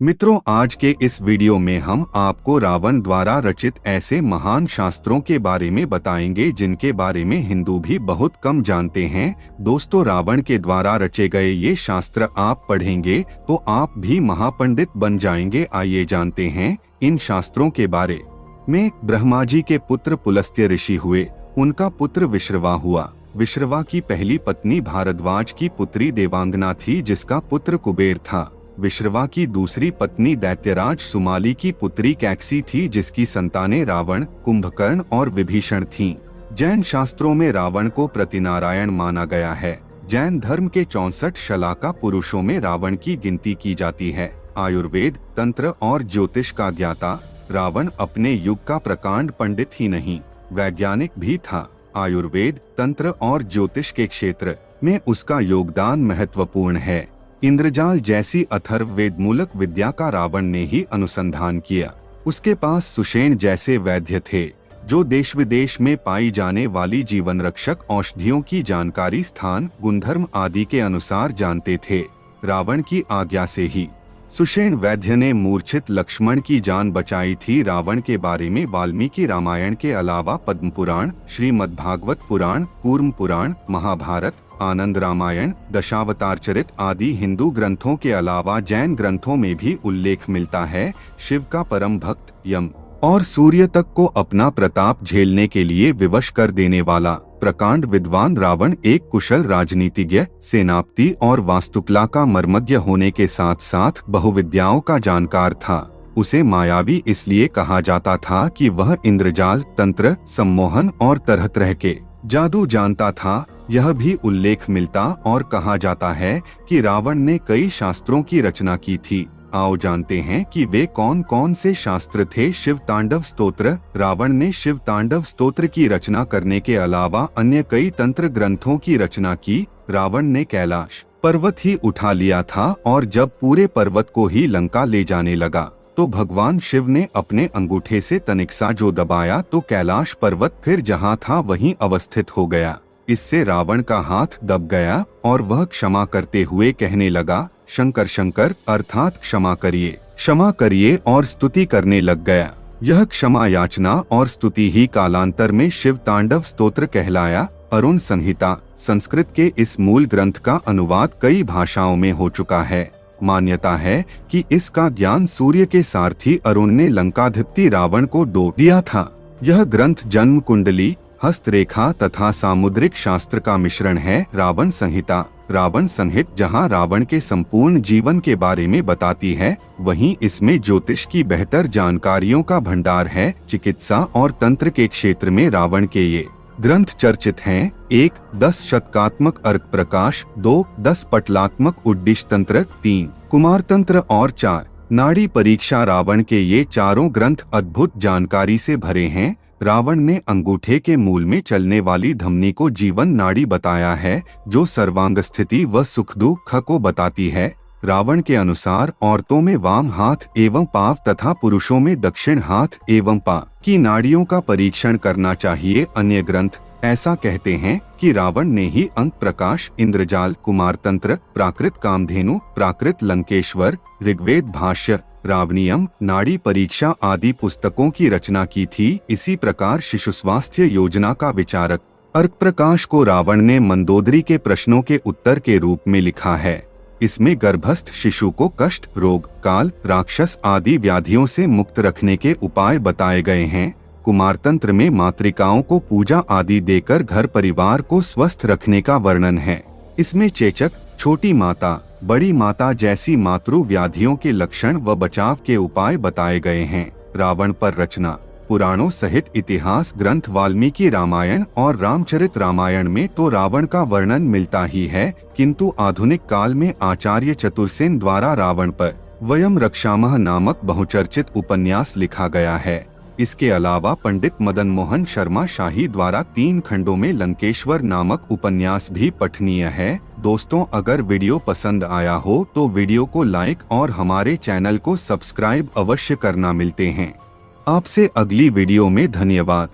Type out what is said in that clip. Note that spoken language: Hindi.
मित्रों, आज के इस वीडियो में हम आपको रावण द्वारा रचित ऐसे महान शास्त्रों के बारे में बताएंगे जिनके बारे में हिंदू भी बहुत कम जानते हैं। दोस्तों, रावण के द्वारा रचे गए ये शास्त्र आप पढ़ेंगे तो आप भी महापंडित बन जाएंगे। आइए जानते हैं इन शास्त्रों के बारे में। ब्रह्मा जी के पुत्र पुलस्त्य ऋषि हुए। उनका पुत्र विश्रवा हुआ। विश्रवा की पहली पत्नी भारद्वाज की पुत्री देवांगना थी, जिसका पुत्र कुबेर था। विश्रवा की दूसरी पत्नी दैत्यराज सुमाली की पुत्री कैकसी थी, जिसकी संतानें रावण, कुंभकर्ण और विभीषण थीं। जैन शास्त्रों में रावण को प्रतिनारायण माना गया है। जैन धर्म के 64 शलाका पुरुषों में रावण की गिनती की जाती है। आयुर्वेद, तंत्र और ज्योतिष का ज्ञाता रावण अपने युग का प्रकांड पंडित ही नहीं, वैज्ञानिक भी था। आयुर्वेद, तंत्र और ज्योतिष के क्षेत्र में उसका योगदान महत्वपूर्ण है। इंद्रजाल जैसी अथर्ववेद मूलक विद्या का रावण ने ही अनुसंधान किया। उसके पास सुषेण जैसे वैद्य थे, जो देश विदेश में पाई जाने वाली जीवन रक्षक औषधियों की जानकारी स्थान, गुणधर्म आदि के अनुसार जानते थे। रावण की आज्ञा से ही सुषेण वैद्य ने मूर्छित लक्ष्मण की जान बचाई थी। रावण के बारे में वाल्मीकि रामायण के अलावा पद्म पुराण, श्रीमद्भागवत पुराण, कूर्म पुराण, महाभारत, आनंद रामायण, दशावतार चरित आदि हिंदू ग्रंथों के अलावा जैन ग्रंथों में भी उल्लेख मिलता है। शिव का परम भक्त, यम और सूर्य तक को अपना प्रताप झेलने के लिए विवश कर देने वाला प्रकांड विद्वान रावण एक कुशल राजनीतिज्ञ, सेनापति और वास्तुकला का मर्मज्ञ होने के साथ साथ बहुविद्याओं का जानकार था। उसे मायावी इसलिए कहा जाता था कि वह इंद्रजाल, तंत्र, सम्मोहन और तरह तरह के जादू जानता था। यह भी उल्लेख मिलता और कहा जाता है कि रावण ने कई शास्त्रों की रचना की थी। आओ जानते हैं कि वे कौन कौन से शास्त्र थे। शिव तांडव स्तोत्र। रावण ने शिव तांडव स्तोत्र की रचना करने के अलावा अन्य कई तंत्र ग्रंथों की रचना की। रावण ने कैलाश पर्वत ही उठा लिया था और जब पूरे पर्वत को ही लंका ले जाने लगा तो भगवान शिव ने अपने अंगूठे से तनिक जो दबाया तो कैलाश पर्वत फिर जहाँ था वहीं अवस्थित हो गया। इससे रावण का हाथ दब गया और वह क्षमा करते हुए कहने लगा, शंकर शंकर अर्थात क्षमा करिए और स्तुति करने लग गया। यह क्षमा याचना और स्तुति ही कालांतर में शिव तांडव स्तोत्र कहलाया। अरुण संहिता संस्कृत के इस मूल ग्रंथ का अनुवाद कई भाषाओं में हो चुका है। मान्यता है कि इसका ज्ञान सूर्य के सारथी अरुण ने लंकाधिपति रावण को दो दिया था। यह ग्रंथ जन्म कुंडली, हस्तरेखा तथा सामुद्रिक शास्त्र का मिश्रण है। रावण संहिता, रावण संहित जहां रावण के संपूर्ण जीवन के बारे में बताती है, वहीं इसमें ज्योतिष की बेहतर जानकारियों का भंडार है। चिकित्सा और तंत्र के क्षेत्र में रावण के ये ग्रंथ चर्चित हैं। 1. 10 शतकात्मक अर्क प्रकाश, 2. 10 पटलात्मक उड्डीश तंत्र, 3. कुमार तंत्र और 4. नाड़ी परीक्षा। रावण के ये चारों ग्रंथ अद्भुत जानकारी से भरे हैं। रावण ने अंगूठे के मूल में चलने वाली धमनी को जीवन नाड़ी बताया है, जो सर्वांग स्थिति व सुख दुख को बताती है। रावण के अनुसार औरतों में वाम हाथ एवं पांव तथा पुरुषों में दक्षिण हाथ एवं पांव की नाड़ियों का परीक्षण करना चाहिए। अन्य ग्रंथ ऐसा कहते हैं कि रावण ने ही अंक प्रकाश, इंद्रजाल, कुमार तंत्र, प्राकृत कामधेनु, प्राकृत लंकेश्वर, ऋग्वेद भाष्य, रावणीयम, नाड़ी परीक्षा आदि पुस्तकों की रचना की थी। इसी प्रकार शिशु स्वास्थ्य योजना का विचारक अर्क प्रकाश को रावण ने मंदोदरी के प्रश्नों के उत्तर के रूप में लिखा है। इसमें गर्भस्थ शिशु को कष्ट, रोग, काल, राक्षस आदि व्याधियों से मुक्त रखने के उपाय बताए गए हैं। कुमार तंत्र में मातृकाओं को पूजा आदि देकर घर परिवार को स्वस्थ रखने का वर्णन है। इसमें चेचक, छोटी माता, बड़ी माता जैसी मातृ व्याधियों के लक्षण व बचाव के उपाय बताए गए हैं। रावण पर रचना। पुराणों सहित इतिहास ग्रंथ वाल्मीकि रामायण और रामचरित रामायण में तो रावण का वर्णन मिलता ही है, किंतु आधुनिक काल में आचार्य चतुर्सेन द्वारा रावण पर वयम रक्षामः नामक बहुचर्चित उपन्यास लिखा गया है। इसके अलावा पंडित मदन मोहन शर्मा शाही द्वारा 3 खंडों में लंकेश्वर नामक उपन्यास भी पठनीय है। दोस्तों, अगर वीडियो पसंद आया हो तो वीडियो को लाइक और हमारे चैनल को सब्सक्राइब अवश्य करना। मिलते हैं आपसे अगली वीडियो में। धन्यवाद।